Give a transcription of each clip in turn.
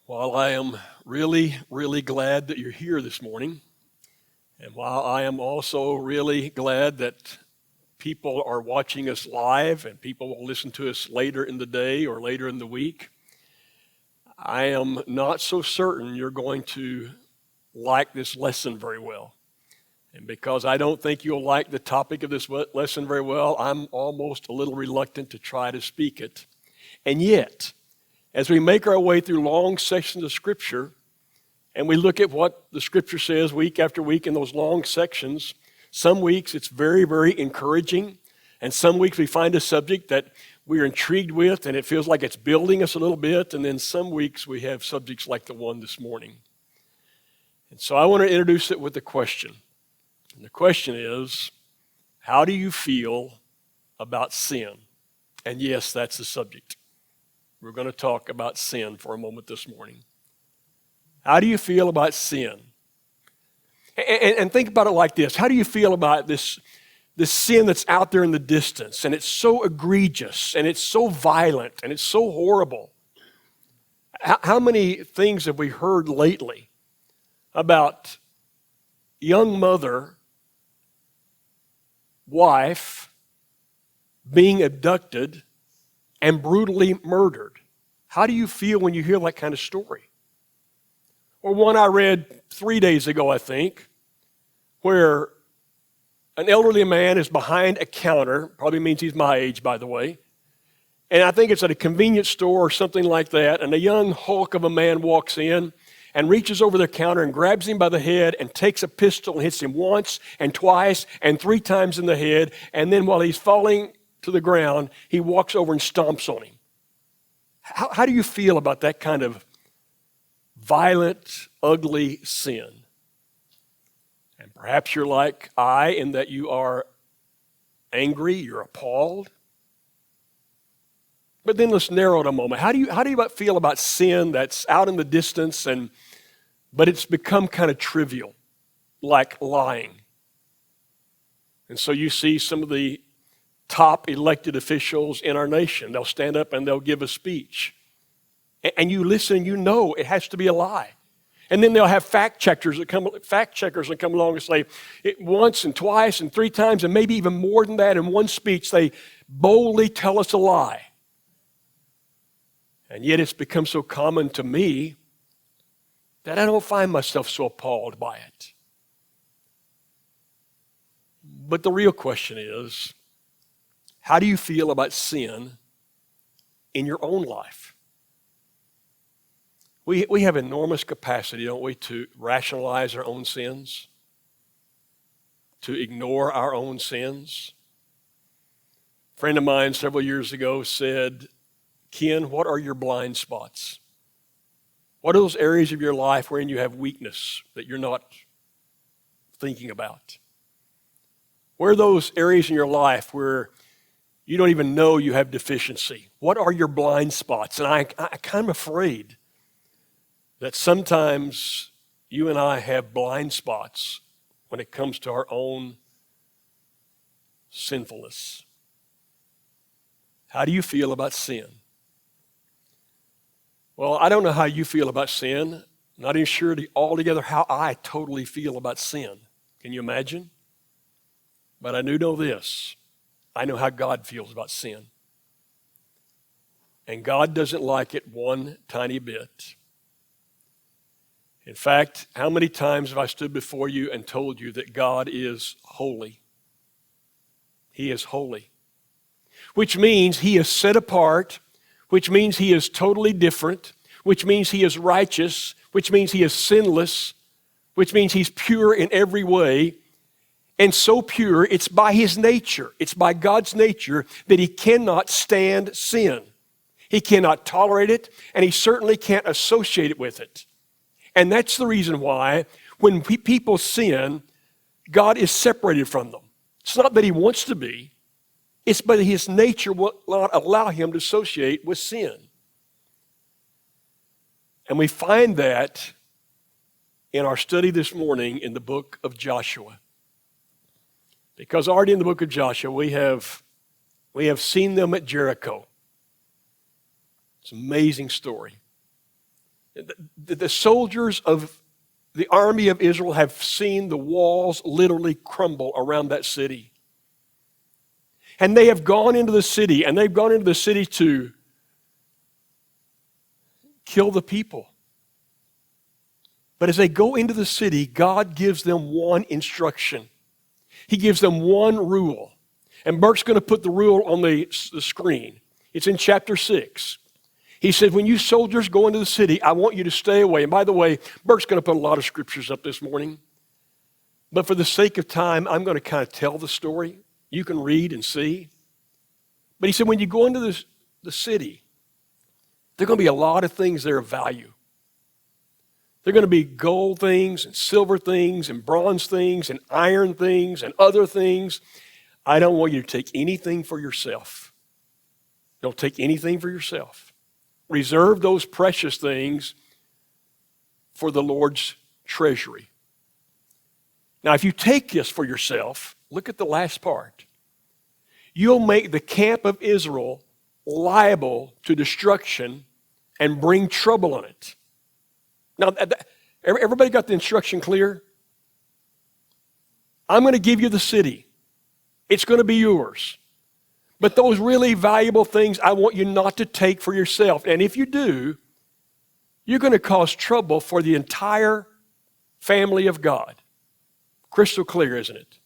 While I am really, really glad that you're here this morning, and while I am also really glad that people are watching us live and people will listen to us later in the day or later in the week, I am not so certain you're going to like this lesson very well. And because I don't think you'll like the topic of this lesson very well, I'm almost a little reluctant to try to speak it. And yet, as we make our way through long sections of Scripture, and we look at what the Scripture says week after week in those long sections, some weeks it's very, very encouraging, and some weeks we find a subject that we're intrigued with, and it feels like it's building us a little bit, and then some weeks we have subjects like the one this morning. And so I want to introduce it with a question. And the question is, how do you feel about sin? And yes, that's the subject. We're going to talk about sin for a moment this morning. How do you feel about sin? And think about it like this. How do you feel about this sin that's out there in the distance, and it's so egregious, and it's so violent, and it's so horrible? How many things have we heard lately about young mother, wife being abducted and brutally murdered? How do you feel when you hear that kind of story? Or one I read 3 days ago, I think, where an elderly man is behind a counter, probably means he's my age, by the way, and I think it's at a convenience store or something like that, and a young hulk of a man walks in and reaches over the counter and grabs him by the head and takes a pistol and hits him once and twice and 3 times in the head, and then while he's falling to the ground, he walks over and stomps on him. How do you feel about that kind of violent, ugly sin? And perhaps you're like I in that you are angry, you're appalled. But then let's narrow it a moment. How do you feel about sin that's out in the distance but it's become kind of trivial, like lying? And so you see some of the top elected officials in our nation. They'll stand up and they'll give a speech. And you listen, you know it has to be a lie. And then they'll have fact checkers that come along and say it once and twice and 3 times and maybe even more than that in one speech. They boldly tell us a lie. And yet it's become so common to me that I don't find myself so appalled by it. But the real question is, how do you feel about sin in your own life? We have enormous capacity, don't we, to rationalize our own sins, to ignore our own sins. A friend of mine several years ago said, "Ken, what are your blind spots? What are those areas of your life wherein you have weakness that you're not thinking about? Where are those areas in your life where you don't even know you have deficiency? What are your blind spots?" And I'm kind of afraid that sometimes you and I have blind spots when it comes to our own sinfulness. How do you feel about sin? Well, I don't know how you feel about sin. I'm not even sure altogether how I totally feel about sin. Can you imagine? But I do know this. I know how God feels about sin. And God doesn't like it one tiny bit. In fact, how many times have I stood before you and told you that God is holy? He is holy. Which means He is set apart, which means He is totally different, which means He is righteous, which means He is sinless, which means He's pure in every way. And so pure, it's by His nature, it's by God's nature that He cannot stand sin. He cannot tolerate it, and He certainly can't associate it with it. And that's the reason why when people sin, God is separated from them. It's not that He wants to be. It's but His nature will not allow Him to associate with sin. And we find that in our study this morning in the book of Joshua. Because already in the book of Joshua, we have seen them at Jericho. It's an amazing story. The soldiers of the army of Israel have seen the walls literally crumble around that city. And they have gone into the city, and they've gone into the city to kill the people. But as they go into the city, God gives them one instruction. He gives them one rule. And Burke's going to put the rule on the screen. It's in chapter 6. He said, when you soldiers go into the city, I want you to stay away. And by the way, Burke's going to put a lot of scriptures up this morning. But for the sake of time, I'm going to kind of tell the story. You can read and see. But he said, when you go into the city, there are going to be a lot of things there of value. There are going to be gold things and silver things and bronze things and iron things and other things. I don't want you to take anything for yourself. Don't take anything for yourself. Reserve those precious things for the Lord's treasury. Now, if you take this for yourself, look at the last part. You'll make the camp of Israel liable to destruction and bring trouble on it. Now, everybody got the instruction clear? I'm going to give you the city. It's going to be yours. But those really valuable things, I want you not to take for yourself. And if you do, you're going to cause trouble for the entire family of God. Crystal clear, isn't it?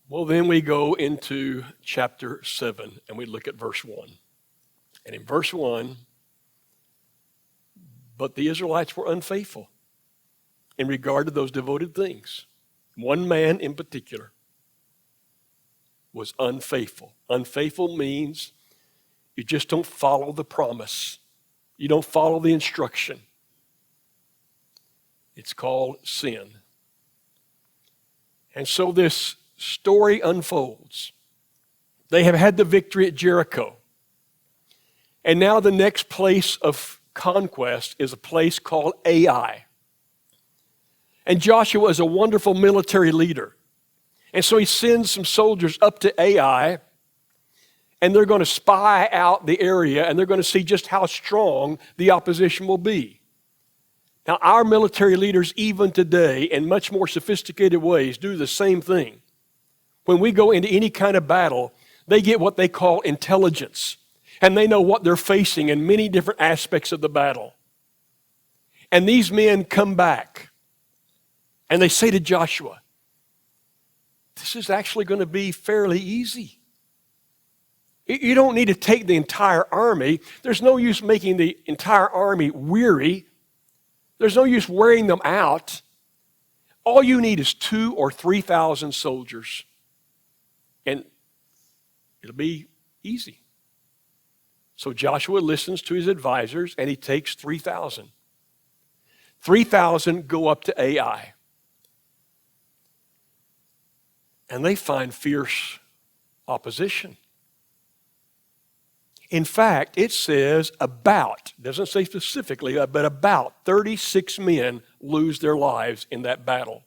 Well, then we go into chapter 7, and we look at verse 1. And in verse 1, but the Israelites were unfaithful in regard to those devoted things. One man in particular was unfaithful. Unfaithful means you just don't follow the promise. You don't follow the instruction. It's called sin. And so this story unfolds. They have had the victory at Jericho. And now the next place of conquest is a place called Ai. And Joshua is a wonderful military leader. And so he sends some soldiers up to Ai, and they're going to spy out the area, and they're going to see just how strong the opposition will be. Now, our military leaders, even today, in much more sophisticated ways, do the same thing. When we go into any kind of battle, they get what they call intelligence, and they know what they're facing in many different aspects of the battle. And these men come back, and they say to Joshua, this is actually going to be fairly easy. You don't need to take the entire army. There's no use making the entire army weary. There's no use wearing them out. All you need is 2,000 or 3,000 soldiers, and it'll be easy. So Joshua listens to his advisors, and he takes 3,000. 3,000 go up to Ai. And they find fierce opposition. In fact, it says about, doesn't say specifically, but about 36 men lose their lives in that battle.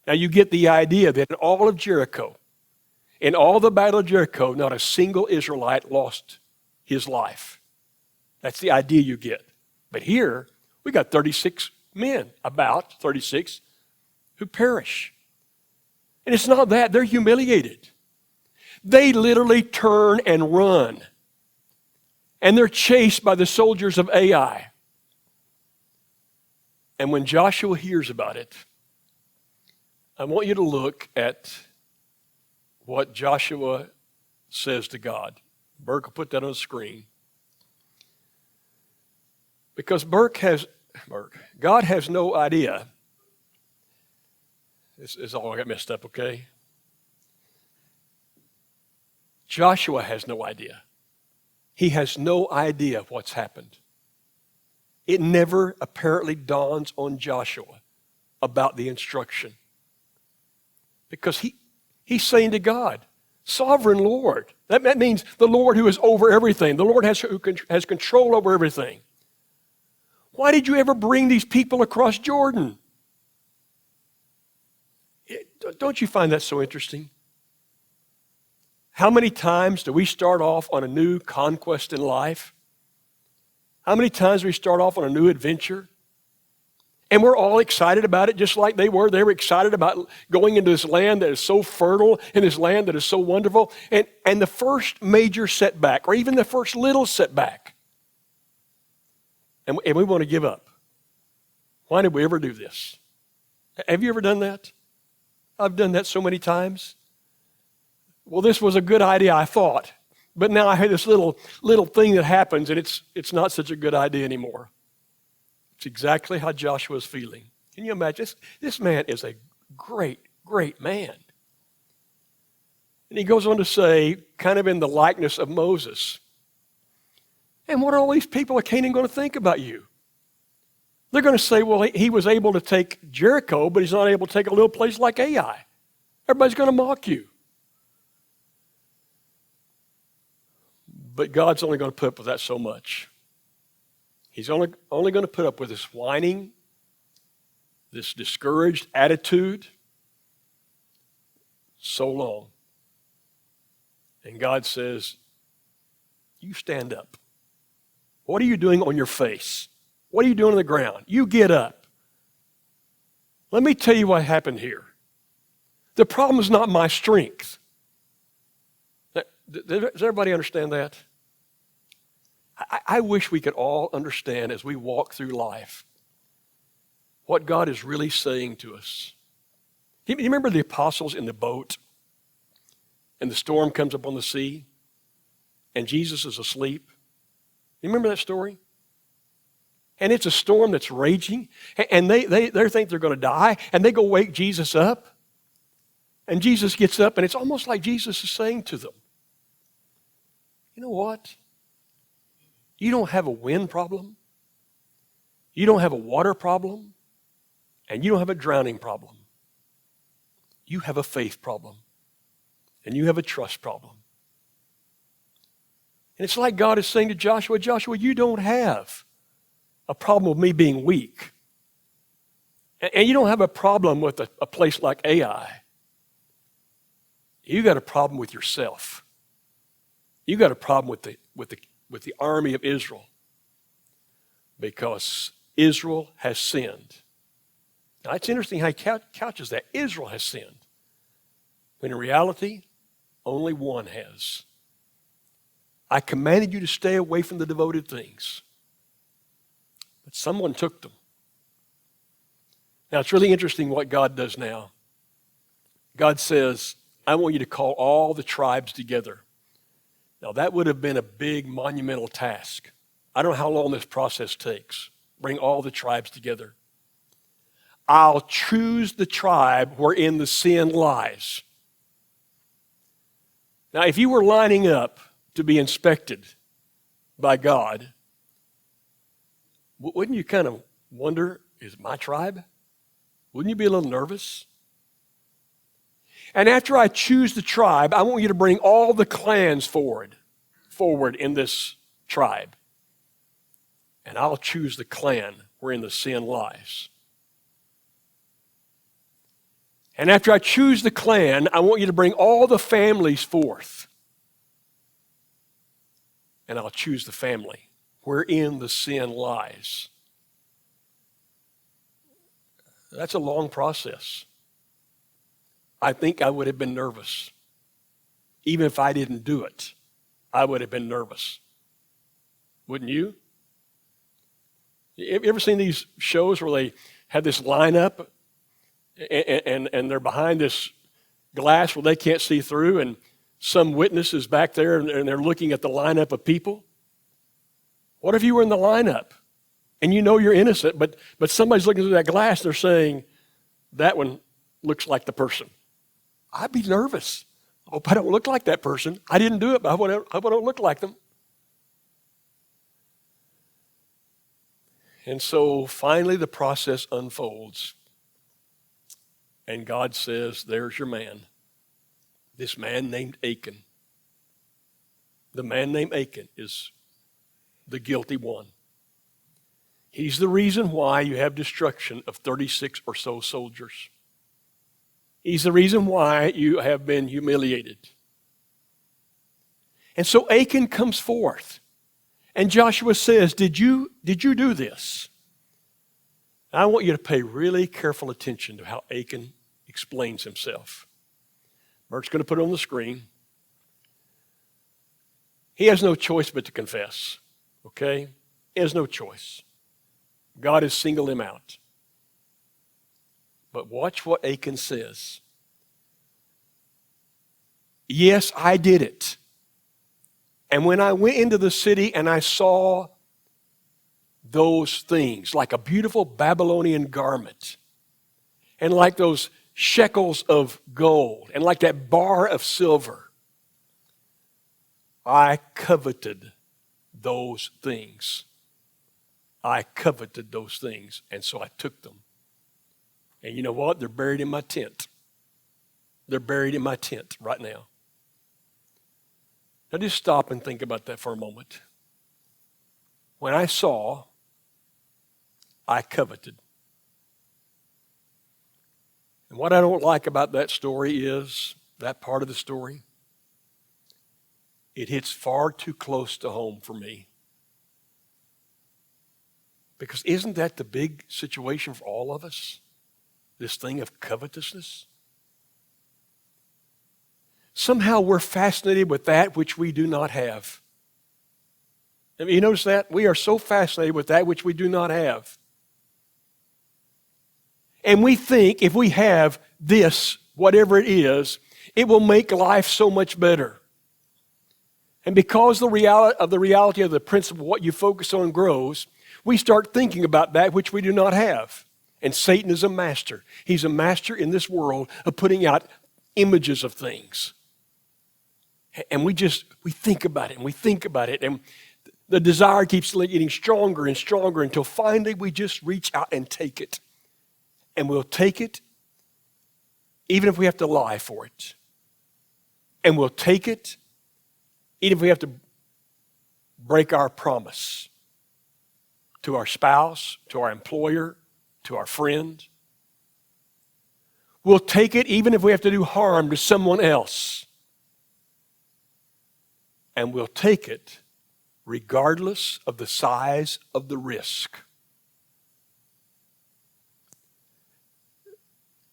Now you get the idea that in all of Jericho, in all the battle of Jericho, not a single Israelite lost his life. That's the idea you get. But here, we got 36 men, about 36, who perish. And it's not that, they're humiliated. They literally turn and run. And they're chased by the soldiers of Ai. And when Joshua hears about it, I want you to look at what Joshua says to God. Burke will put that on the screen. Because God has no idea. This is all I got messed up, okay? Joshua has no idea. He has no idea what's happened. It never apparently dawns on Joshua about the instruction. Because he's saying to God, Sovereign Lord. That means the Lord who is over everything. The Lord who has control over everything. Why did you ever bring these people across Jordan? Don't you find that so interesting? How many times do we start off on a new conquest in life? How many times we start off on a new adventure and we're all excited about it just like they were. They were excited about going into this land that is so fertile and this land that is so wonderful. And the first major setback, or even the first little setback, and we want to give up. Why did we ever do this? Have you ever done that? I've done that so many times. Well, this was a good idea, I thought. But now I have this little thing that happens, and it's not such a good idea anymore. It's exactly how Joshua's feeling. Can you imagine? This man is a great, great man. And he goes on to say, kind of in the likeness of Moses, and what are all these people of Canaan going to think about you? They're going to say, well, he was able to take Jericho, but he's not able to take a little place like Ai. Everybody's going to mock you. But God's only going to put up with that so much. He's only going to put up with this whining, this discouraged attitude so long. And God says, you stand up. What are you doing on your face? What are you doing on the ground? You get up. Let me tell you what happened here. The problem is not my strength. Does everybody understand that? I wish we could all understand as we walk through life what God is really saying to us. You remember the apostles in the boat and the storm comes up on the sea and Jesus is asleep? You remember that story? And it's a storm that's raging and they think they're going to die and they go wake Jesus up and Jesus gets up and it's almost like Jesus is saying to them, you know what? You don't have a wind problem. You don't have a water problem. And you don't have a drowning problem. You have a faith problem. And you have a trust problem. And it's like God is saying to Joshua, Joshua, you don't have a problem with me being weak. And you don't have a problem with a place like Ai. You got a problem with yourself. You got a problem with the army of Israel because Israel has sinned. Now, it's interesting how he couches that. Israel has sinned. When in reality, only one has. I commanded you to stay away from the devoted things. But someone took them. Now, it's really interesting what God does now. God says, I want you to call all the tribes together. Now, that would have been a big monumental task. I don't know how long this process takes. Bring all the tribes together. I'll choose the tribe wherein the sin lies. Now, if you were lining up to be inspected by God, wouldn't you kind of wonder, is it my tribe? Wouldn't you be a little nervous? And after I choose the tribe, I want you to bring all the clans forward in this tribe. And I'll choose the clan wherein the sin lies. And after I choose the clan, I want you to bring all the families forth. And I'll choose the family wherein the sin lies. That's a long process. I think I would have been nervous. Even if I didn't do it, I would have been nervous. Wouldn't you? You ever seen these shows where they have this lineup and they're behind this glass where they can't see through and some witness is back there and they're looking at the lineup of people? What if you were in the lineup and you know you're innocent, but somebody's looking through that glass, they're saying, that one looks like the person. I'd be nervous. I hope I don't look like that person. I didn't do it, but I hope I don't look like them. And so finally the process unfolds. And God says, there's your man. This man named Achan. The man named Achan is the guilty one. He's the reason why you have destruction of 36 or so soldiers. He's the reason why you have been humiliated. And so Achan comes forth. And Joshua says, did you do this? I want you to pay really careful attention to how Achan explains himself. Mert's going to put it on the screen. He has no choice but to confess, okay? He has no choice. God has singled him out. But watch what Achan says. Yes, I did it. And when I went into the city and I saw those things, like a beautiful Babylonian garment, and like those shekels of gold, and like that bar of silver, I coveted those things. I coveted those things, and so I took them. And you know what? They're buried in my tent. They're buried in my tent right now. Now just stop and think about that for a moment. When I saw, I coveted. And what I don't like about that story is, that part of the story, it hits far too close to home for me. Because isn't that the big situation for all of us? This thing of covetousness? Somehow we're fascinated with that which we do not have. I mean, you notice that? We are so fascinated with that which we do not have. And we think if we have this, whatever it is, it will make life so much better. And because the reality of the principle, what you focus on grows, we start thinking about that which we do not have. And Satan is a master. He's a master in this world of putting out images of things. And we think about it, and we think about it, and the desire keeps getting stronger and stronger until finally we just reach out and take it. And we'll take it even if we have to lie for it. And we'll take it even if we have to break our promise to our spouse, to our employer, to our friend. We'll take it even if we have to do harm to someone else. And we'll take it regardless of the size of the risk.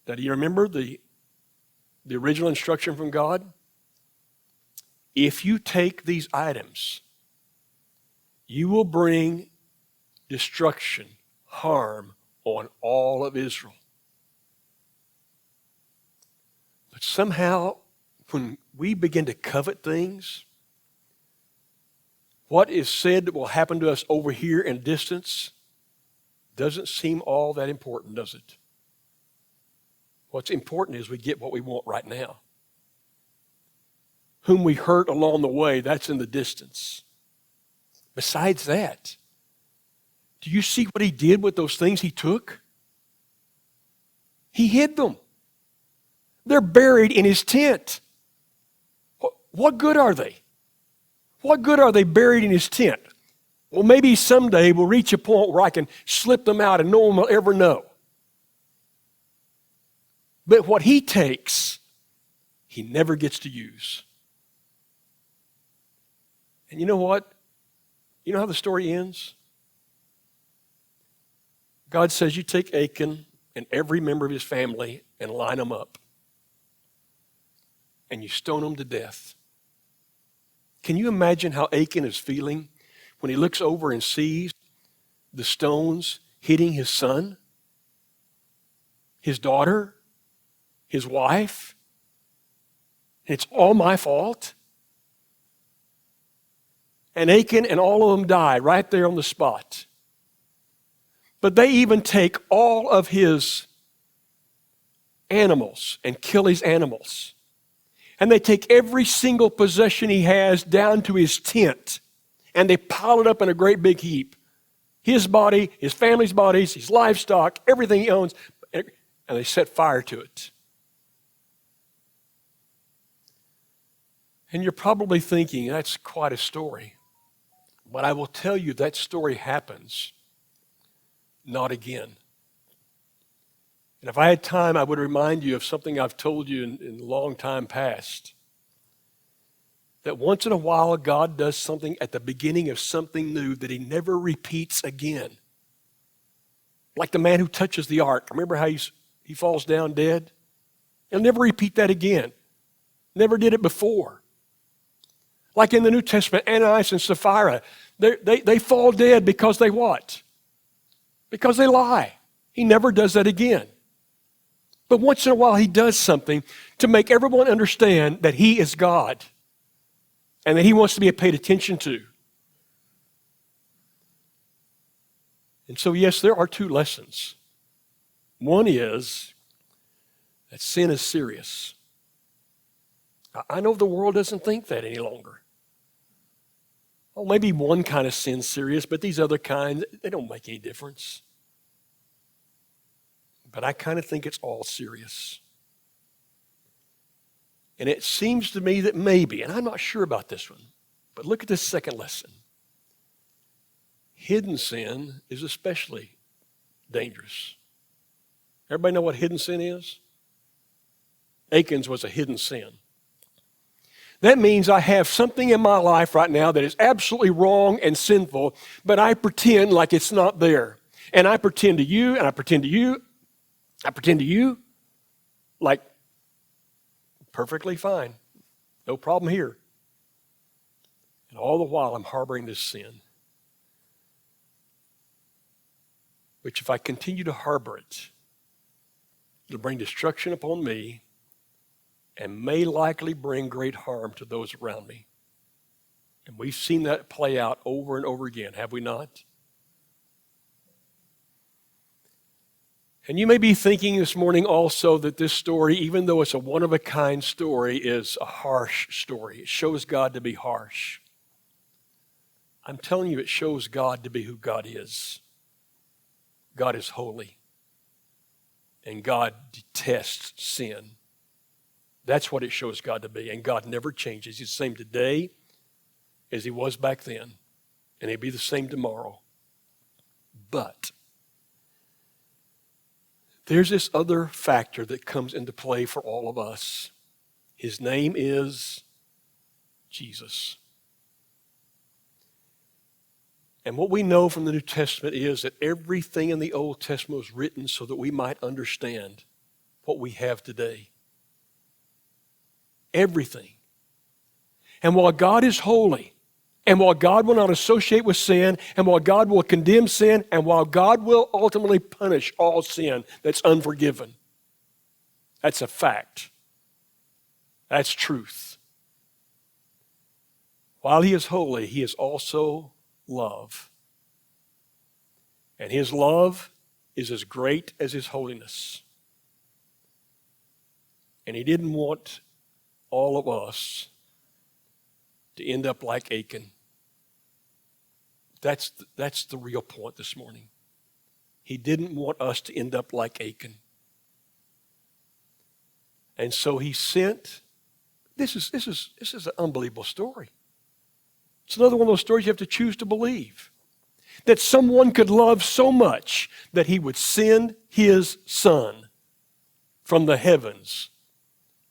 Now, do you remember the original instruction from God? If you take these items, you will bring destruction, harm on all of Israel. But somehow, when we begin to covet things, what is said that will happen to us over here in distance doesn't seem all that important, does it? What's important is we get what we want right now. Whom we hurt along the way, that's in the distance. Besides that, do you see what he did with those things he took? He hid them. They're buried in his tent. What good are they? What good are they buried in his tent? Well, maybe someday we'll reach a point where I can slip them out and no one will ever know. But what he takes, he never gets to use. And you know what? You know how the story ends? God says, you take Achan and every member of his family and line them up. And you stone them to death. Can you imagine how Achan is feeling when he looks over and sees the stones hitting his son, his daughter, his wife? And it's all my fault. And Achan and all of them die right there on the spot. But they even take all of his animals and kill his animals. And they take every single possession he has down to his tent. And they pile it up in a great big heap. His body, his family's bodies, his livestock, everything he owns. And they set fire to it. And you're probably thinking, that's quite a story. But I will tell you that story happens not again. And if I had time, I would remind you of something I've told you in a long time past. that once in a while God does something at the beginning of something new that he never repeats again. Like the man who touches the ark. Remember how he falls down dead? He'll never repeat that again. Never did it before. Like in the New Testament, Ananias and Sapphira, they fall dead because they what? Because they lie. He never does that again. But once in a while he does something to make everyone understand that he is God and that he wants to be paid attention to. And so, yes, there are two lessons. One is that sin is serious. I know the world doesn't think that any longer. Well, maybe one kind of sin's serious, but these other kinds, they don't make any difference. But I kind of think it's all serious. And it seems to me that maybe, and I'm not sure about this one, but look at this second lesson. Hidden sin is especially dangerous. Everybody know what hidden sin is? Achan's was a hidden sin. That means I have something in my life right now that is absolutely wrong and sinful, but I pretend like it's not there. And I pretend to you, and I pretend to you, I pretend to you, like perfectly fine. No problem here. And all the while I'm harboring this sin. Which if I continue to harbor it, it'll bring destruction upon me and may likely bring great harm to those around me. And we've seen that play out over and over again, have we not? And you may be thinking this morning also that this story, even though it's a one-of-a-kind story, is a harsh story. It shows God to be harsh. I'm telling you, it shows God to be who God is. God is holy. And God detests sin. That's what it shows God to be. And God never changes. He's the same today as he was back then. And he'll be the same tomorrow. But there's this other factor that comes into play for all of us. His name is Jesus. And what we know from the New Testament is that everything in the Old Testament was written so that we might understand what we have today. Everything. And while God is holy, and while God will not associate with sin, and while God will condemn sin, and while God will ultimately punish all sin that's unforgiven, that's a fact. That's truth. While he is holy, he is also love. And his love is as great as his holiness. And he didn't want all of us to end up like Achan. That's the real point this morning. He didn't want us to end up like Achan. And so he sent, this is an unbelievable story. It's another one of those stories you have to choose to believe. That someone could love so much that he would send his son from the heavens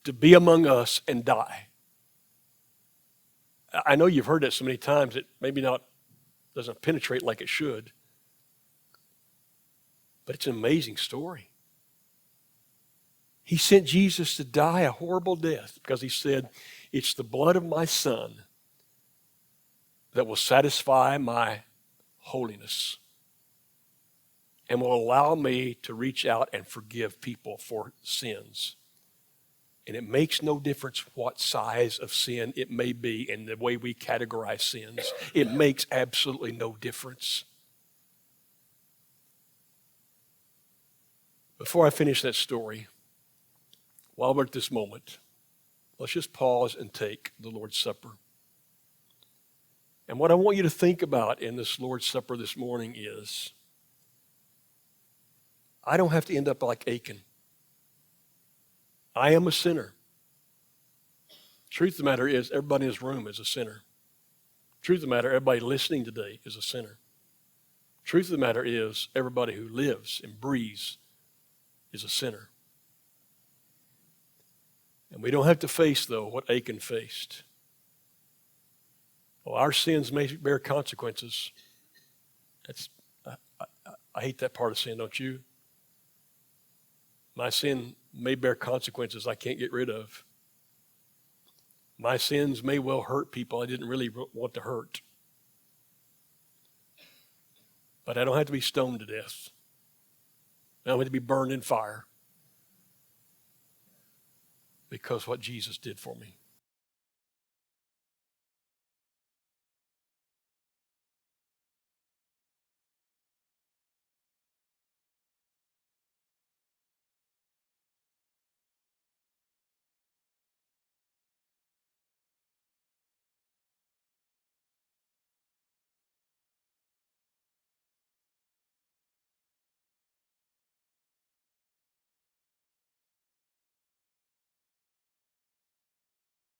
to be among us and die. I know you've heard that so many times it maybe not doesn't penetrate like it should. But it's an amazing story. He sent Jesus to die a horrible death because he said, it's the blood of my son that will satisfy my holiness and will allow me to reach out and forgive people for sins. And it makes no difference what size of sin it may be in the way we categorize sins. It makes absolutely no difference. Before I finish that story, while we're at this moment, let's just pause and take the Lord's Supper. And what I want you to think about in this Lord's Supper this morning is, I don't have to end up like Achan. I am a sinner. Truth of the matter is, everybody in this room is a sinner. Truth of the matter, everybody listening today is a sinner. Truth of the matter is, everybody who lives and breathes is a sinner. And we don't have to face, though, what Achan faced. Well, our sins may bear consequences. I hate that part of sin, don't you? My sin may bear consequences I can't get rid of. My sins may well hurt people I didn't really want to hurt. But I don't have to be stoned to death. I don't have to be burned in fire because what Jesus did for me.